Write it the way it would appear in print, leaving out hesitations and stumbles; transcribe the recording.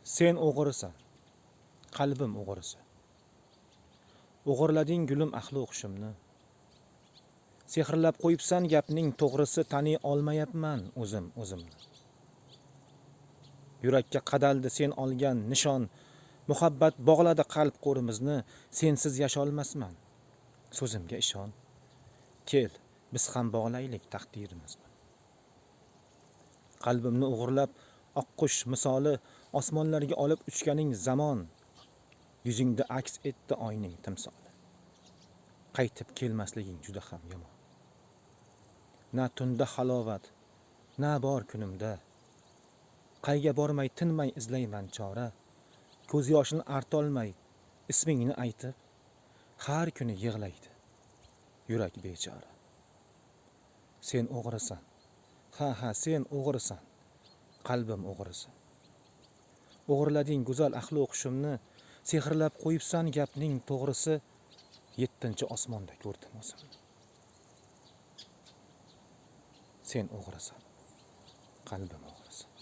Sen o'g'risan, qalbim o'g'risi. O'g'irlading gulim ahli o'qishimni. Sehrlab qo'yibsan gapning to'g'risi, taniy olmayapman o'zimni. Yurakka qadaldi sen olgan nishon, muhabbat bog'ladi qalb qo'rimizni, sensiz yasholmasman. So'zimga ishon. Kel, biz ham bog'laylik taqdirimizni. Qalbimni o'g'irlab oqqush misoli osmonlarga olib uchganing zamon, yuzingda aks etdi oyning timsoli. Qaytib kelmasliging juda ham yomon. Na tunda halovat, na bor kunimda. Qayga bormay tinmay izlayman chora. Ko'z yoshini artolmay ismingni aytib, har kuni yig'laydi yurak bechora. Sen o'g'risan. Ha, sen o'g'risan. Qalbim o'g'risi. O'g'irlading go'zal ahli o'qishimni, sehrlab qo'yibsan gapning to'g'risi, 7-osmonda ko'rdim o'zimni. Sen o'g'risan. Qalbim o'g'risi.